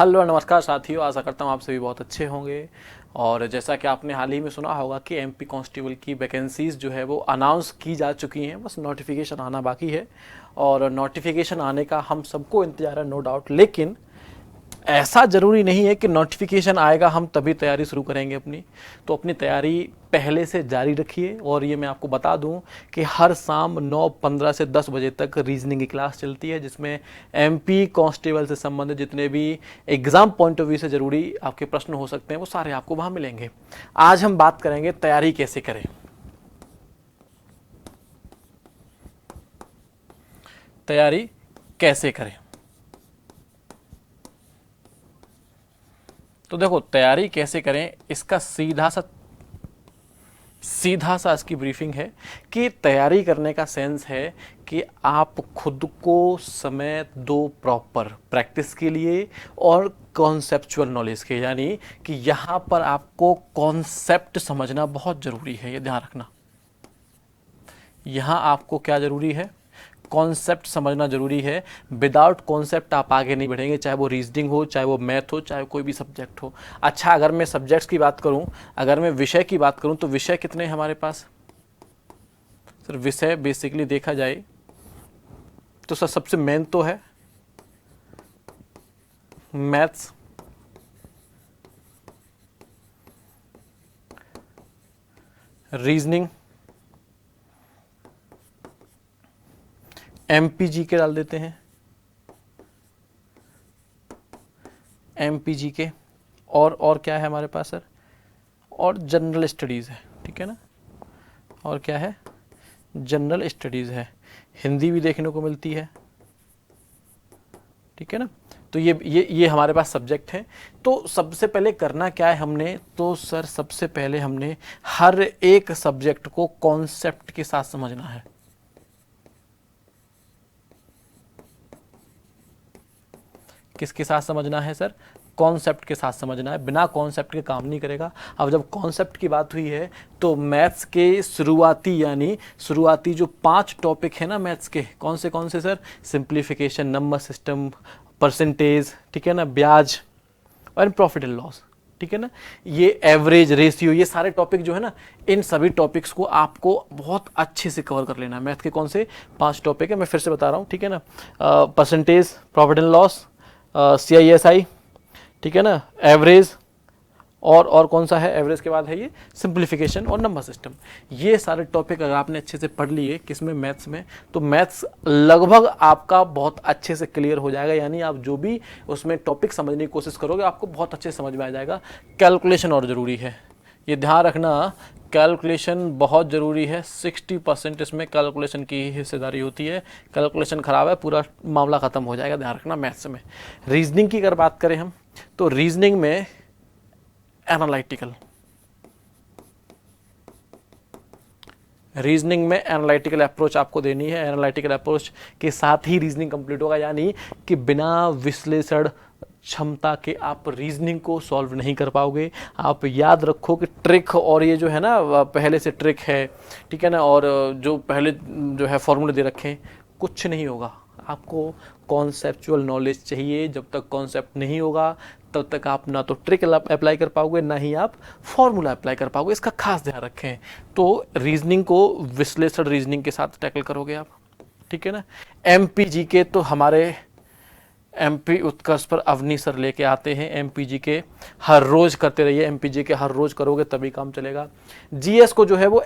Hello नमस्कार साथियों, आशा करता हूँ आप सभी बहुत अच्छे होंगे। और जैसा कि आपने हाल ही में सुना होगा कि एमपी कांस्टेबल की वैकेंसीज जो है वो अनाउंस की जा चुकी हैं, बस नोटिफिकेशन आना बाकी है। और नोटिफिकेशन आने का हम सबको इंतजार है, नो डाउट। लेकिन ऐसा ज़रूरी नहीं है कि नोटिफिकेशन आएगा हम तभी तैयारी शुरू करेंगे अपनी। तो अपनी तैयारी पहले से जारी रखिए। और ये मैं आपको बता दूं कि हर शाम 9:15 से 10 बजे तक रीजनिंग की क्लास चलती है, जिसमें एमपी कांस्टेबल से संबंधित जितने भी एग्ज़ाम पॉइंट ऑफ व्यू से ज़रूरी आपके प्रश्न हो सकते हैं वो सारे आपको वहाँ मिलेंगे। आज हम बात करेंगे तैयारी कैसे करें। तैयारी कैसे करें, तो देखो तैयारी कैसे करें इसका सीधा सा इसकी ब्रीफिंग है कि तैयारी करने का सेंस है कि आप खुद को समय दो प्रॉपर प्रैक्टिस के लिए और कॉन्सेप्चुअल नॉलेज के, यानी कि यहाँ पर आपको कॉन्सेप्ट समझना बहुत ज़रूरी है, ये ध्यान रखना। यहाँ आपको क्या ज़रूरी है, कॉन्सेप्ट समझना जरूरी है। विदाउट कॉन्सेप्ट आप आगे नहीं बढ़ेंगे, चाहे वो रीजनिंग हो, चाहे वो मैथ हो, चाहे कोई भी सब्जेक्ट हो। अच्छा, अगर मैं सब्जेक्ट्स की बात करूं, अगर मैं विषय की बात करूं, तो विषय कितने हैं हमारे पास? सर विषय बेसिकली देखा जाए तो सर सबसे मेन तो है मैथ्स, रीजनिंग, एमपीजी के डाल देते हैं, एमपीजी के। और क्या है हमारे पास सर? और जनरल स्टडीज़ है, ठीक है ना। और क्या है? जनरल स्टडीज़ है। हिंदी भी देखने को मिलती है, ठीक है ना। तो ये हमारे पास सब्जेक्ट हैं। तो सबसे पहले करना क्या है हमने, तो सर सबसे पहले हमने हर एक सब्जेक्ट को कॉन्सेप्ट के साथ समझना है। किसके साथ समझना है सर? कॉन्सेप्ट के साथ समझना है। बिना कॉन्सेप्ट के काम नहीं करेगा। अब जब कॉन्सेप्ट की बात हुई है तो मैथ्स के शुरुआती, यानी शुरुआती जो 5 टॉपिक है ना मैथ्स के, कौन से sir? Simplification, number system, percentage, ठीक है ना, ब्याज और प्रॉफिट एंड लॉस, ठीक है ना, ये एवरेज, रेशियो, ये सारे टॉपिक जो है ना, इन सभी टॉपिक्स को आपको बहुत अच्छे से कवर कर लेना है। मैथ के कौन से 5 टॉपिक है, मैं फिर से बता रहा हूँ, ठीक है ना। Percentage, profit and loss, CISI, ठीक है ना, एवरेज, और कौन सा है एवरेज के बाद है ये सिंप्लीफिकेशन और नंबर सिस्टम। ये सारे टॉपिक अगर आपने अच्छे से पढ़ लिए किसमें, मैथ्स में, तो मैथ्स लगभग आपका बहुत अच्छे से क्लियर हो जाएगा। यानी आप जो भी उसमें टॉपिक समझने की कोशिश करोगे आपको बहुत अच्छे से समझ में आ जाएगा। कैलकुलेशन और ज़रूरी है, ये ध्यान रखना, कैलकुलेशन बहुत ज़रूरी है। 60% इसमें कैलकुलेशन की हिस्सेदारी होती है। कैलकुलेशन ख़राब है, पूरा मामला ख़त्म हो जाएगा, ध्यान रखना मैथ्स में। रीजनिंग की अगर बात करें हम, तो रीजनिंग में एनालिटिकल, रीजनिंग में एनालिटिकल अप्रोच आपको देनी है। एनालिटिकल अप्रोच के साथ ही रीजनिंग कंप्लीट होगा, यानी कि बिना विश्लेषण क्षमता के आप रीजनिंग को सॉल्व नहीं कर पाओगे। आप याद रखो कि ट्रिक, और ये जो है ना पहले से ट्रिक है, ठीक है ना, और जो पहले जो है फॉर्मूले दे रखे हैं, कुछ नहीं होगा। आपको कॉन्सेप्चुअल नॉलेज चाहिए। जब तक कॉन्सेप्ट नहीं होगा तब तक आप ना तो ट्रिक अप्लाई कर पाओगे, ना ही आप फॉर्मूला अप्लाई कर पाओगे। इसका खास ध्यान रखें। तो रीजनिंग को विश्लेषण रीजनिंग के साथ टैकल करोगे आप, ठीक है ना। एमपीजी के तो हमारे एमपी उत्कर्ष पर अवनी सर लेके आते हैं। एमपीजी के हर रोज करते रहिए, एमपीजी के हर रोज करोगे तभी काम चलेगा। जीएस को जो है वो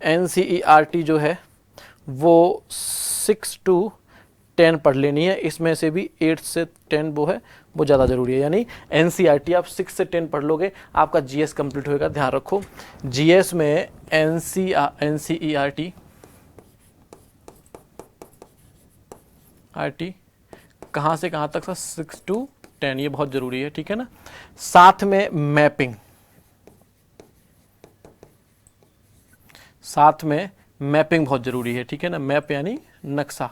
एनसीईआरटी जो है वो 6 to 10 पढ़ लेनी है। इसमें से भी 8 से 10 वो है, वो ज़्यादा ज़रूरी है। यानी एनसीईआरटी आप 6 से 10 पढ़ लोगे, आपका जीएस कंप्लीट होएगा। ध्यान रखो, जीएस में एनसीईआरटी कहाँ से कहाँ तक सर? 6 to 10, ये बहुत ज़रूरी है, ठीक है ना। साथ में मैपिंग, साथ में मैपिंग बहुत ज़रूरी है, ठीक है ना। मैप यानी नक्शा,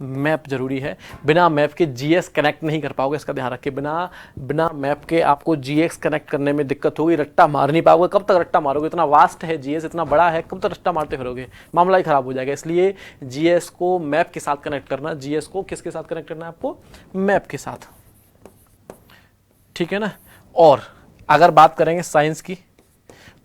मैप जरूरी है। बिना मैप के जीएस कनेक्ट नहीं कर पाओगे, इसका ध्यान रखिए। बिना मैप के आपको जीएस कनेक्ट करने में दिक्कत होगी, रट्टा मार नहीं पाओगे। कब तक रट्टा मारोगे? इतना वास्ट है जीएस, इतना बड़ा है, कब तक रट्टा मारते फिरोगे? मामला ही खराब हो जाएगा। इसलिए जीएस को मैप के साथ कनेक्ट करना। जीएस को किसके साथ कनेक्ट करना है आपको? मैप के साथ, ठीक है ना। और अगर बात करेंगे साइंस की,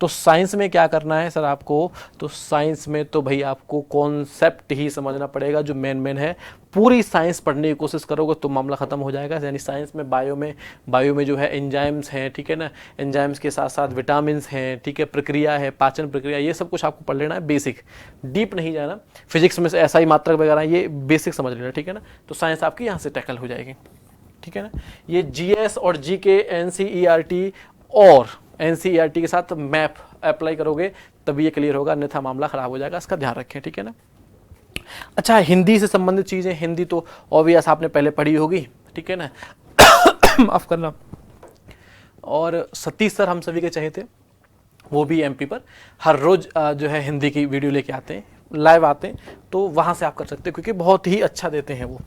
तो साइंस में क्या करना है सर आपको? तो साइंस में तो भाई आपको कॉन्सेप्ट ही समझना पड़ेगा जो मेन है। पूरी साइंस पढ़ने की कोशिश करोगे तो मामला खत्म हो जाएगा। यानी साइंस में बायो में जो है एंजाइम्स हैं, ठीक है ना, एंजाइम्स के साथ साथ विटामिन्स हैं, ठीक है, प्रक्रिया है, पाचन प्रक्रिया, ये सब कुछ आपको पढ़ लेना है, बेसिक, डीप नहीं जाना। फिजिक्स में से SI मात्रक वगैरह ये बेसिक समझ लेना, ठीक है ना। तो साइंस आपकी यहाँ से टैकल हो जाएगी, ठीक है ना। ये GS और GK NCERT और NCERT के साथ मैप अप्लाई करोगे तभी ये क्लियर होगा, अन्यथा मामला खराब हो जाएगा। इसका ध्यान रखें, ठीक है ना। अच्छा, हिंदी से संबंधित चीजें, हिंदी तो ऑब्वियस आपने पहले पढ़ी होगी, ठीक है ना। माफ करना। और सतीश सर हम सभी के चहेते, वो भी MP पर हर रोज जो है हिंदी की वीडियो लेके आते हैं, लाइव आते हैं, तो वहां से आप कर सकते हैं क्योंकि बहुत ही अच्छा देते हैं वो।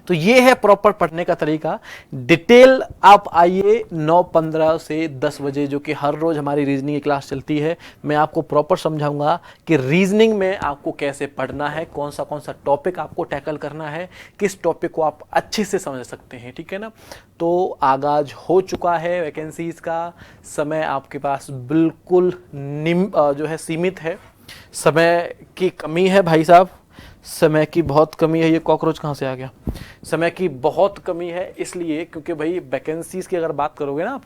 तो ये है प्रॉपर पढ़ने का तरीका। डिटेल आप आइए 9:15 से 10 बजे, जो कि हर रोज हमारी रीजनिंग की क्लास चलती है। मैं आपको प्रॉपर समझाऊंगा कि रीजनिंग में आपको कैसे पढ़ना है, कौन सा टॉपिक आपको टैकल करना है, किस टॉपिक को आप अच्छे से समझ सकते हैं, ठीक है ना। तो आगाज हो चुका है वैकेंसीज का। समय आपके पास बिल्कुल जो है सीमित है। समय की कमी है भाई साहब, समय की बहुत कमी है। ये कॉकरोच कहाँ से आ गया? समय की बहुत कमी है इसलिए क्योंकि भाई वैकेंसीज की अगर बात करोगे ना आप,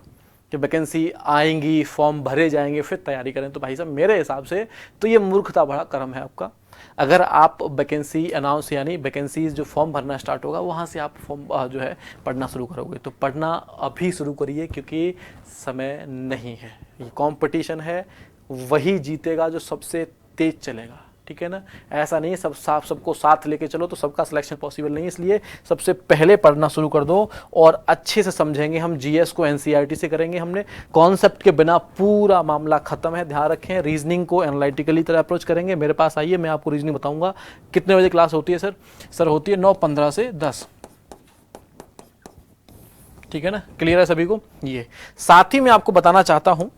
कि वैकेंसी आएंगी, फॉर्म भरे जाएंगे, फिर तैयारी करें, तो भाई साहब मेरे हिसाब से तो ये मूर्खता भरा कर्म है आपका। अगर आप वैकेंसी अनाउंस यानी वैकेंसीज जो फॉर्म भरना स्टार्ट होगा वहाँ से आप फॉर्म जो है पढ़ना शुरू करोगे, तो पढ़ना अभी शुरू करिए क्योंकि समय नहीं है। ये कॉम्पिटिशन है, वही जीतेगा जो सबसे तेज चलेगा, ठीक है ना। ऐसा नहीं है सबको साथ लेके चलो तो सबका सिलेक्शन पॉसिबल नहीं है। इसलिए सबसे पहले पढ़ना शुरू कर दो और अच्छे से समझेंगे हम। जीएस को NCERT से करेंगे, हमने कॉन्सेप्ट के बिना पूरा मामला खत्म है, ध्यान रखें। रीजनिंग को एनालिटिकली तरह अप्रोच करेंगे। मेरे पास आइए, मैं आपको रीजनिंग बताऊंगा। कितने बजे क्लास होती है सर? सर होती है 9:15 से 10, ठीक है ना। क्लियर है सभी को? ये साथ ही मैं आपको बताना चाहता हूं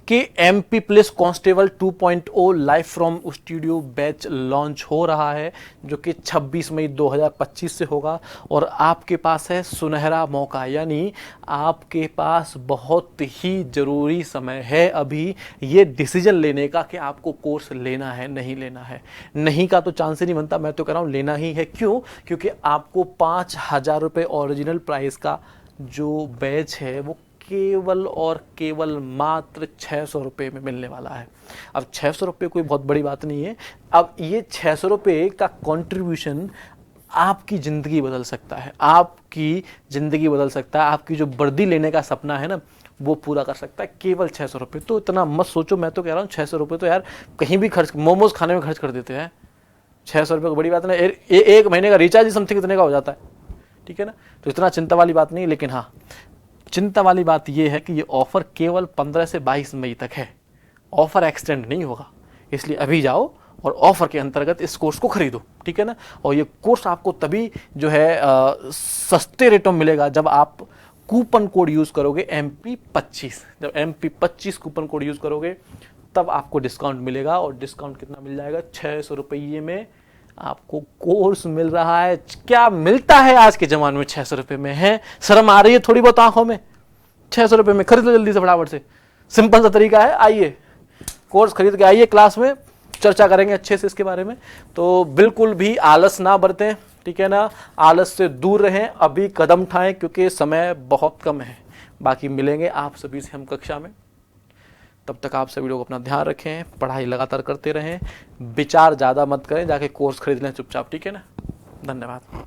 कि MP police constable 2.0 live from studio batch launch हो रहा है, जो कि 26 मई 2025 से होगा। और आपके पास है सुनहरा मौका, यानी आपके पास बहुत ही जरूरी समय है अभी ये डिसीजन लेने का कि आपको कोर्स लेना है नहीं लेना है। नहीं का तो चांस ही नहीं बनता, मैं तो कह रहा हूं लेना ही है। क्यों? क्योंकि आपको 5,000 रुपये ओरिजिनल प्राइस का जो बैच है वो केवल और केवल मात्र 600 रुपये में मिलने वाला है। अब 600 रुपये कोई बहुत बड़ी बात नहीं है। अब ये 600 रुपये का कंट्रीब्यूशन आपकी ज़िंदगी बदल सकता है, आपकी ज़िंदगी बदल सकता है। आपकी जो वर्दी लेने का सपना है ना, वो पूरा कर सकता है केवल 600 रुपये। तो इतना मत सोचो, मैं तो कह रहा हूँ 600 रुपये तो यार कहीं भी खर्च, मोमोज खाने में खर्च कर देते हैं। 600 रुपये को बड़ी बात नहीं, एक महीने का रिचार्ज ही समथिंग इतने का हो जाता है, ठीक है ना। तो इतना चिंता वाली बात नहीं। लेकिन हाँ, चिंता वाली बात यह है कि ये ऑफर केवल 15 से 22 मई तक है। ऑफर एक्सटेंड नहीं होगा, इसलिए अभी जाओ और ऑफर के अंतर्गत इस कोर्स को खरीदो, ठीक है ना। और ये कोर्स आपको तभी जो है सस्ते रेटों में मिलेगा जब आप कूपन कोड यूज करोगे MP25। जब MP25 कूपन कोड यूज करोगे तब आपको डिस्काउंट मिलेगा। और डिस्काउंट कितना मिल जाएगा? 600 रुपये में आपको कोर्स मिल रहा है। क्या मिलता है आज के जमाने में 600 रुपये में? है शर्म आ रही है थोड़ी बहुत आंखों में? 600 रुपये में खरीद लो जल्दी से, फटाफट से। सिंपल सा तरीका है, आइए कोर्स खरीद के आइए, क्लास में चर्चा करेंगे अच्छे से इसके बारे में। तो बिल्कुल भी आलस ना बरतें, ठीक है ना। आलस से दूर रहें, अभी कदम उठाएं क्योंकि समय बहुत कम है। बाकी मिलेंगे आप सभी से हम कक्षा में। तब तक आप सभी लोग अपना ध्यान रखें, पढ़ाई लगातार करते रहें, विचार ज़्यादा मत करें, जाके कोर्स खरीद लें चुपचाप, ठीक है ना। धन्यवाद।